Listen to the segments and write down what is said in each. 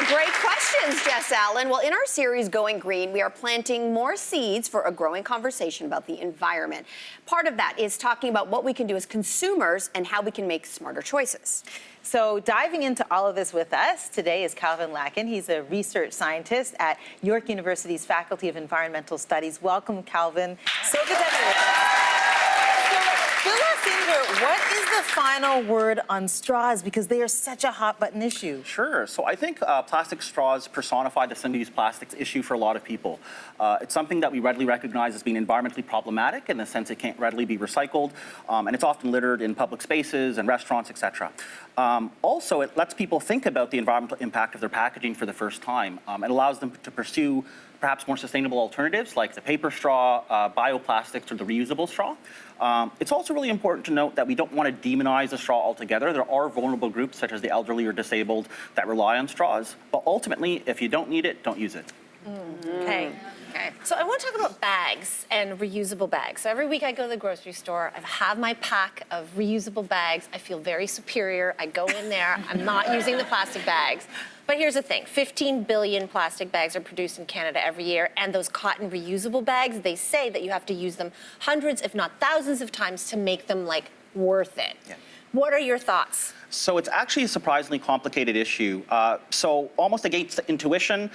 Well, great questions, Jess Allen. Well, in our series, Going Green, we are planting more seeds for a growing conversation about the environment. Part of that is talking about what we can do as consumers and how we can make smarter choices. So diving into all of this with us today is Calvin Lakhan. He's a research scientist at York University's Faculty of Environmental Studies. Welcome, Calvin. So good to have you with us. Fill us in here. What is the final word on straws? Because they are such a hot button issue. Sure. So I think plastic straws personify the single-use plastics issue for a lot of people. It's something that we readily recognize as being environmentally problematic in the sense it can't readily be recycled, and it's often littered in public spaces and restaurants, etc. Also, it lets people think about the environmental impact of their packaging for the first time. It allows them to pursue perhaps more sustainable alternatives like the paper straw, bioplastics, or the reusable straw. It's also really important to note that we don't want to demonize the straw altogether. There are vulnerable groups such as the elderly or disabled that rely on straws. But ultimately, if you don't need it, don't use it. Okay. So I want to talk about bags and reusable bags. So every week I go to the grocery store, I have my pack of reusable bags. I feel very superior. I go in there, I'm not using the plastic bags. But here's the thing, 15 billion plastic bags are produced in Canada every year, and those cotton reusable bags, they say that you have to use them hundreds, if not thousands of times to make them like worth it. Yeah. What are your thoughts? So it's actually a surprisingly complicated issue. So almost against the intuition,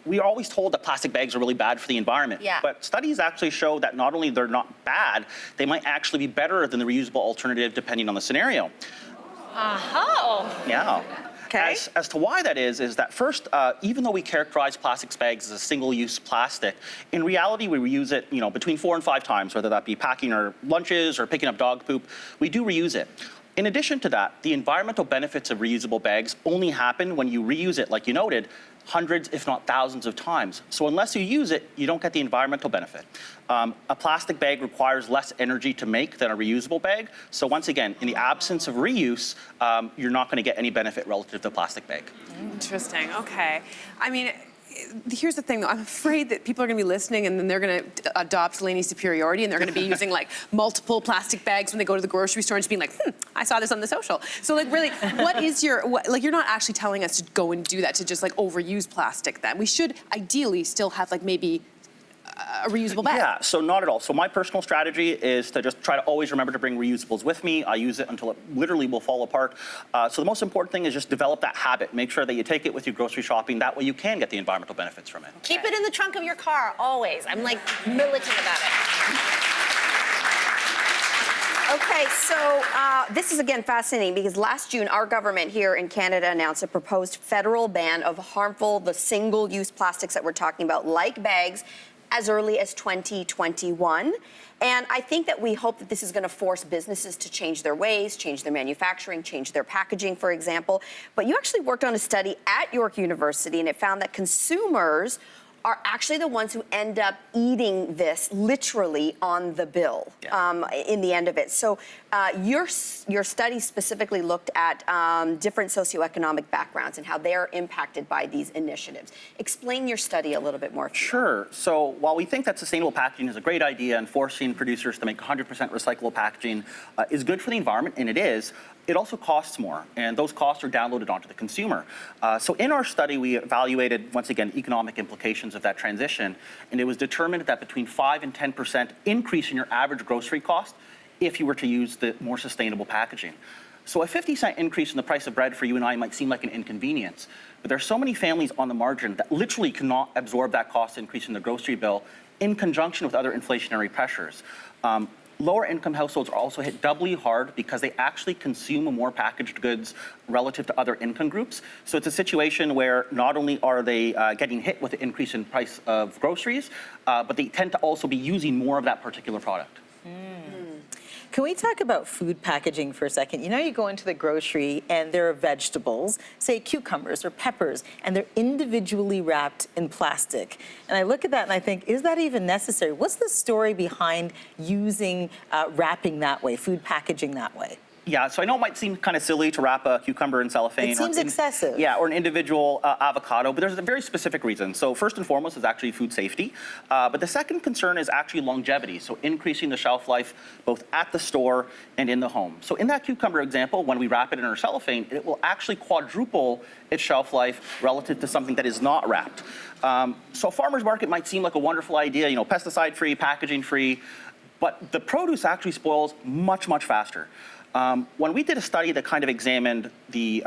we are always told that plastic bags are really bad for the environment. Yeah. But studies actually show that not only they're not bad, they might actually be better than the reusable alternative depending on the scenario. Yeah. Okay. As to why that is that first, even though we characterize plastic bags as a single-use plastic, in reality we reuse it, between 4 and 5 times, whether that be packing our lunches or picking up dog poop. We do reuse it. In addition to that, the environmental benefits of reusable bags only happen when you reuse it, like you noted, hundreds, if not thousands of times. So unless you use it, you don't get the environmental benefit. A plastic bag requires less energy to make than a reusable bag. So once again, in the absence of reuse, you're not going to get any benefit relative to the plastic bag. Interesting, okay. I mean, here's the thing though, I'm afraid that people are gonna be listening and then they're gonna adopt Lainey's superiority and they're gonna be using like multiple plastic bags when they go to the grocery store and just being like, I saw this on the social. So like really, what is you're not actually telling us to go and do that, to just like overuse plastic then. We should ideally still have like maybe a reusable bag. Yeah, so not at all. So my personal strategy is to just try to always remember to bring reusables with me. I use it until it literally will fall apart. So the most important thing is just develop that habit. Make sure that you take it with you grocery shopping. That way you can get the environmental benefits from it. Keep it in the trunk of your car, always. I'm like militant about it. Okay, so this is again fascinating because last June our government here in Canada announced a proposed federal ban of the single-use plastics that we're talking about, like bags, as early as 2021. And I think that we hope that this is going to force businesses to change their ways, change their manufacturing, change their packaging, for example. But you actually worked on a study at York University, and it found that consumers are actually the ones who end up eating this literally on the bill in the end of it. So your study specifically looked at different socioeconomic backgrounds and how they're impacted by these initiatives. Explain your study a little bit more. Sure. So while we think that sustainable packaging is a great idea and forcing producers to make 100% recyclable packaging is good for the environment, and it is, it also costs more, and those costs are downloaded onto the consumer. So in our study, we evaluated, once again, economic implications of that transition, and it was determined that between 5 and 10% increase in your average grocery cost if you were to use the more sustainable packaging. So a 50-cent increase in the price of bread for you and I might seem like an inconvenience, but there are so many families on the margin that literally cannot absorb that cost increase in the grocery bill in conjunction with other inflationary pressures. Lower income households are also hit doubly hard because they actually consume more packaged goods relative to other income groups. So it's a situation where not only are they getting hit with the increase in price of groceries, but they tend to also be using more of that particular product. Can we talk about food packaging for a second? You know, you go into the grocery and there are vegetables, say cucumbers or peppers, and they're individually wrapped in plastic. And I look at that and I think, is that even necessary? What's the story behind using wrapping that way, food packaging that way? Yeah, so I know it might seem kind of silly to wrap a cucumber in cellophane. It seems excessive. Yeah, or an individual avocado, but there's a very specific reason. So first and foremost is actually food safety. But the second concern is actually longevity, so increasing the shelf life both at the store and in the home. So in that cucumber example, when we wrap it in our cellophane, it will actually quadruple its shelf life relative to something that is not wrapped. So a farmer's market might seem like a wonderful idea, pesticide-free, packaging-free, but the produce actually spoils much, much faster. When we did a study that kind of examined the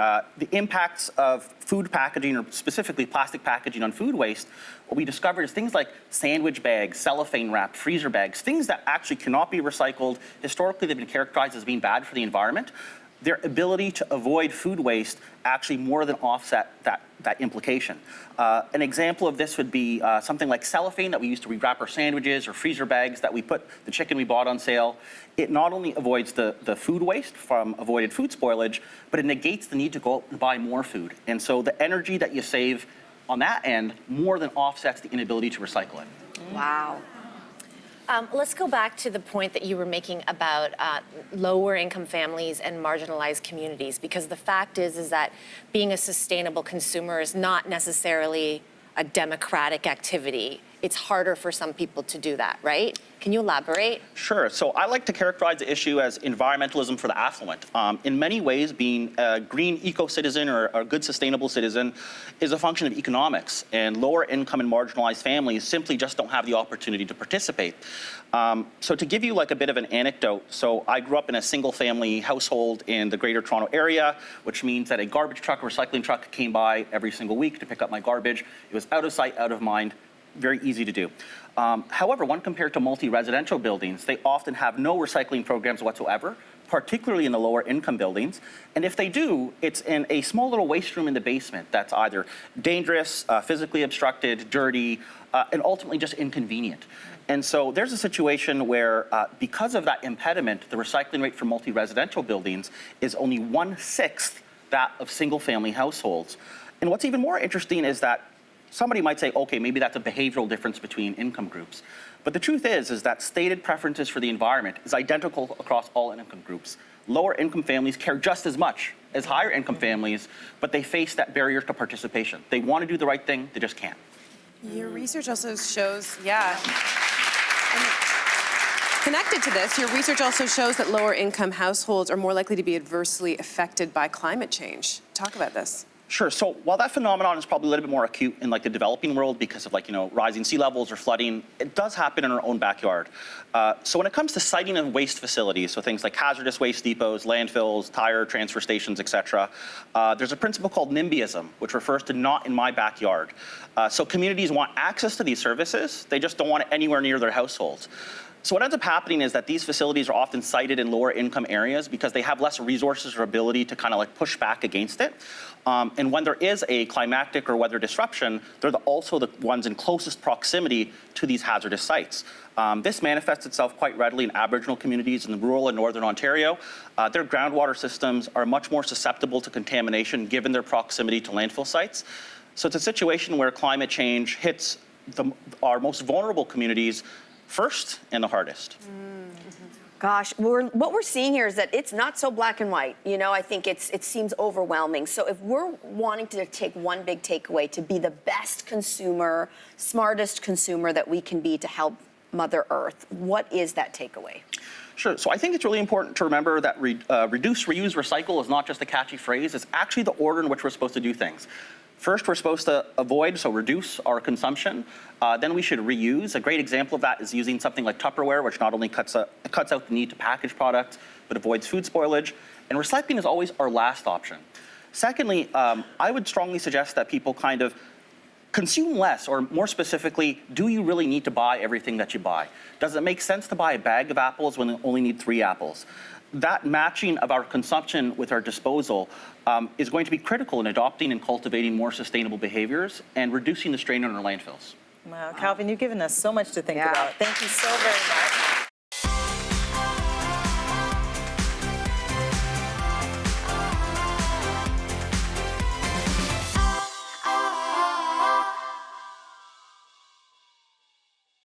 impacts of food packaging, or specifically plastic packaging on food waste, what we discovered is things like sandwich bags, cellophane wrapped, freezer bags, things that actually cannot be recycled. Historically, they've been characterized as being bad for the environment. Their ability to avoid food waste actually more than offset that implication. An example of this would be something like cellophane that we use to rewrap our sandwiches, or freezer bags that we put the chicken we bought on sale. It not only avoids the food waste from avoided food spoilage, but it negates the need to go out and buy more food. And so the energy that you save on that end more than offsets the inability to recycle it. Wow. Let's go back to the point that you were making about lower income families and marginalized communities, because the fact is that being a sustainable consumer is not necessarily a democratic activity. It's harder for some people to do that, right? Can you elaborate? Sure. So I like to characterize the issue as environmentalism for the affluent. In many ways, being a green eco-citizen or a good sustainable citizen is a function of economics, and lower income and marginalized families simply just don't have the opportunity to participate. So to give you like a bit of an anecdote, so I grew up in a single family household in the Greater Toronto area, which means that a garbage truck or recycling truck came by every single week to pick up my garbage. It was out of sight, out of mind. Very easy to do. However, when compared to multi-residential buildings, they often have no recycling programs whatsoever, particularly in the lower income buildings. And if they do, it's in a small little waste room in the basement that's either dangerous, physically obstructed, dirty, and ultimately just inconvenient. And so there's a situation where, because of that impediment, the recycling rate for multi-residential buildings is only 1/6 that of single-family households. And what's even more interesting is that somebody might say, okay, maybe that's a behavioral difference between income groups. But the truth is that stated preferences for the environment is identical across all income groups. Lower income families care just as much as higher income families, but they face that barrier to participation. They want to do the right thing, they just can't. Your research also shows, And connected to this, your research also shows that lower income households are more likely to be adversely affected by climate change. Talk about this. Sure. So while that phenomenon is probably a little bit more acute in like the developing world because of rising sea levels or flooding, it does happen in our own backyard. So when it comes to siting of waste facilities, so things like hazardous waste depots, landfills, tire transfer stations, et cetera, there's a principle called NIMBYism, which refers to not in my backyard. So communities want access to these services, they just don't want it anywhere near their households. So what ends up happening is that these facilities are often sited in lower income areas because they have less resources or ability to kind of like push back against it. And when there is a climatic or weather disruption, they're also the ones in closest proximity to these hazardous sites. This manifests itself quite readily in Aboriginal communities in rural and northern Ontario. Their groundwater systems are much more susceptible to contamination given their proximity to landfill sites. So it's a situation where climate change hits our most vulnerable communities first and the hardest. Gosh, what we're seeing here is that it's not so black and white. I think it seems overwhelming. So if we're wanting to take one big takeaway to be the best consumer, smartest consumer that we can be to help Mother Earth, what is that takeaway? Sure. So I think it's really important to remember that reduce, reuse, recycle is not just a catchy phrase. It's actually the order in which we're supposed to do things. First, we're supposed to avoid, so reduce our consumption. Then we should reuse. A great example of that is using something like Tupperware, which not only cuts out the need to package products, but avoids food spoilage. And recycling is always our last option. Secondly, I would strongly suggest that people kind of consume less, or more specifically, do you really need to buy everything that you buy? Does it make sense to buy a bag of apples when you only need 3 apples? That matching of our consumption with our disposal is going to be critical in adopting and cultivating more sustainable behaviors and reducing the strain on our landfills. Wow, Calvin, you've given us so much to think about. Thank you so very much.